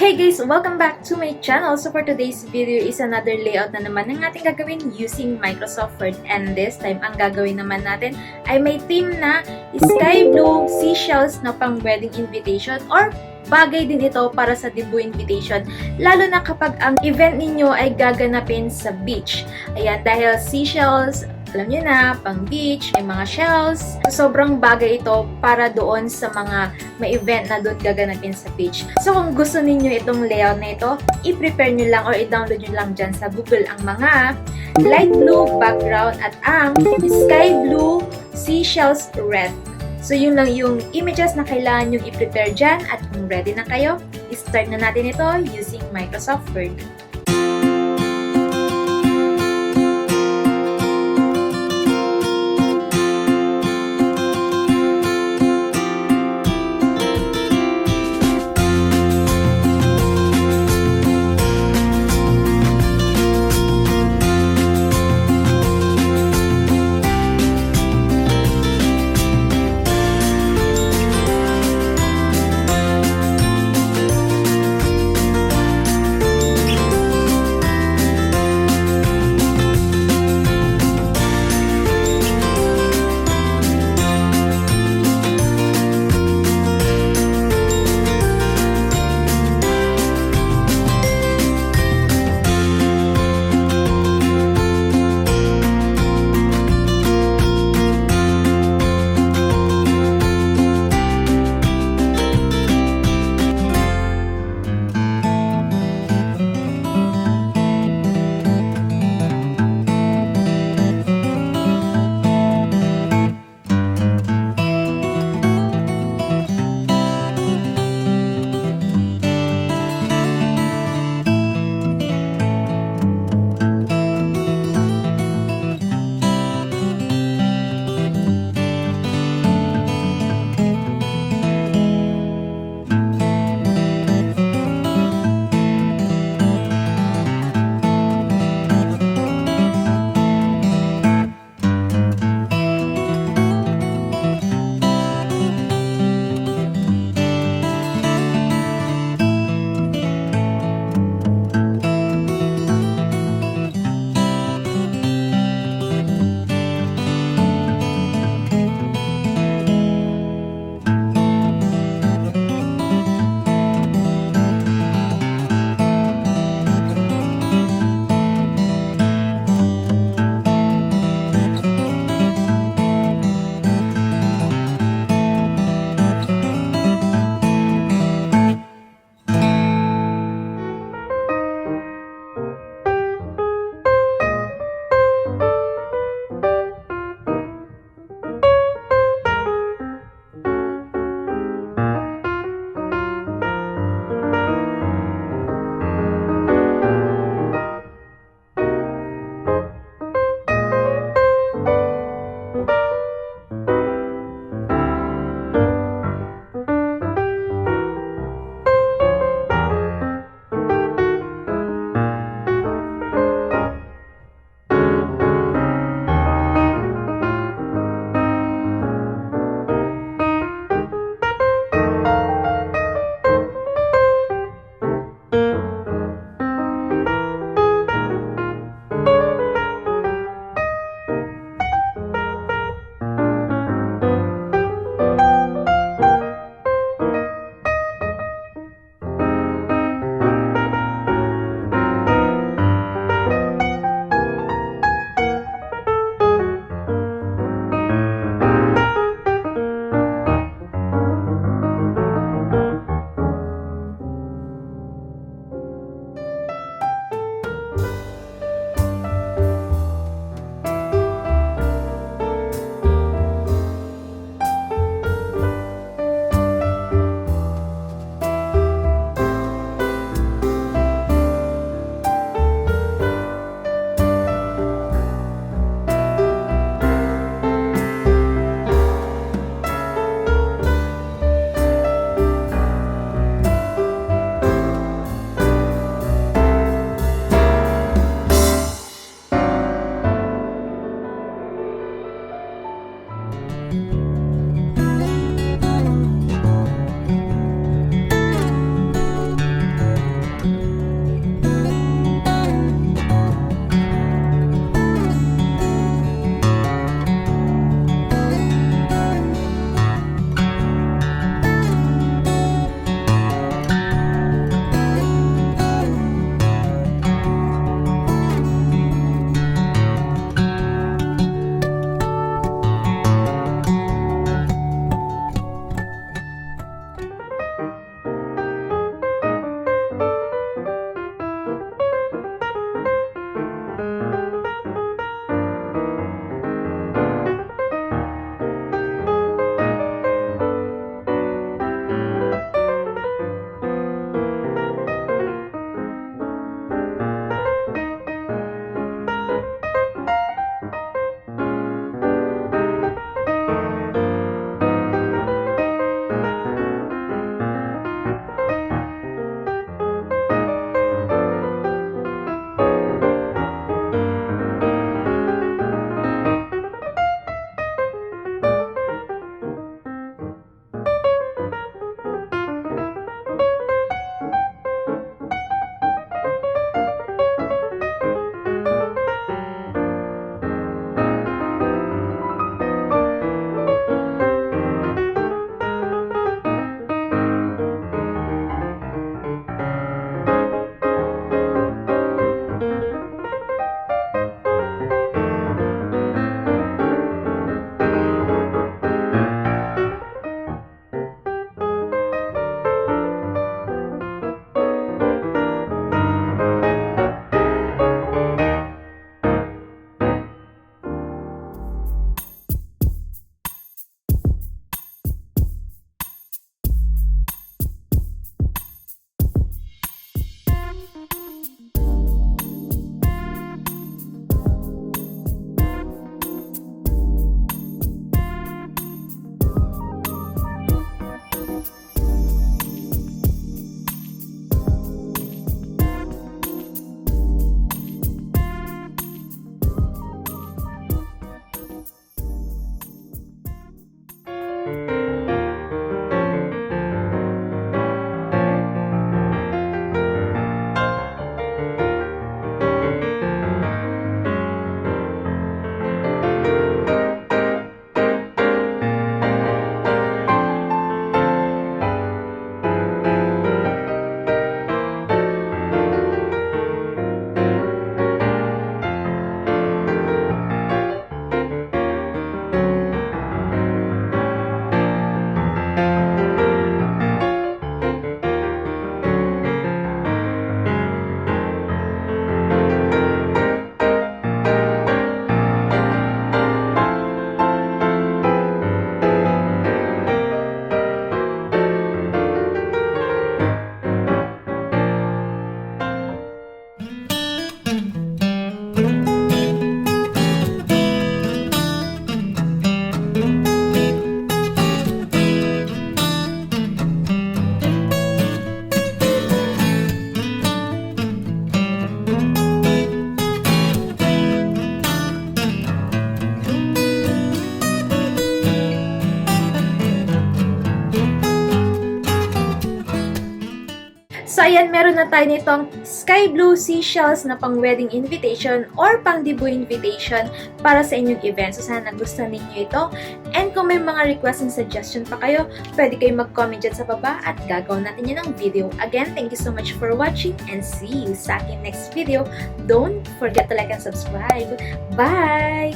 Hey guys! Welcome back to my channel. So for today's video is another layout na naman ng ating gagawin using Microsoft Word. And this time, ang gagawin naman natin ay may theme na sky blue seashells na pang wedding invitation or bagay din ito para sa debut invitation. Lalo na kapag ang event ninyo ay gaganapin sa beach. Ayan, dahil seashells, alam nyo na, pang beach, may mga shells. Sobrang bagay ito para doon sa mga may event na doon gaganapin sa beach. So kung gusto ninyo itong layout na ito, i-prepare nyo lang or i-download nyo lang dyan sa Google ang mga light blue background at ang sky blue seashells red. So yun lang yung images na kailangan nyo i-prepare dyan at kung ready na kayo, i-start na natin ito using Microsoft Word. So, ayan, meron na tayo nitong sky blue seashells na pang wedding invitation or pang debut invitation para sa inyong event. So, sana nagustuhan ninyo ito. And kung may mga request and suggestion pa kayo, pwede kayong mag-comment dyan sa baba at gagawin natin yun ng video. Again, thank you so much for watching and see you sa aking next video. Don't forget to like and subscribe. Bye!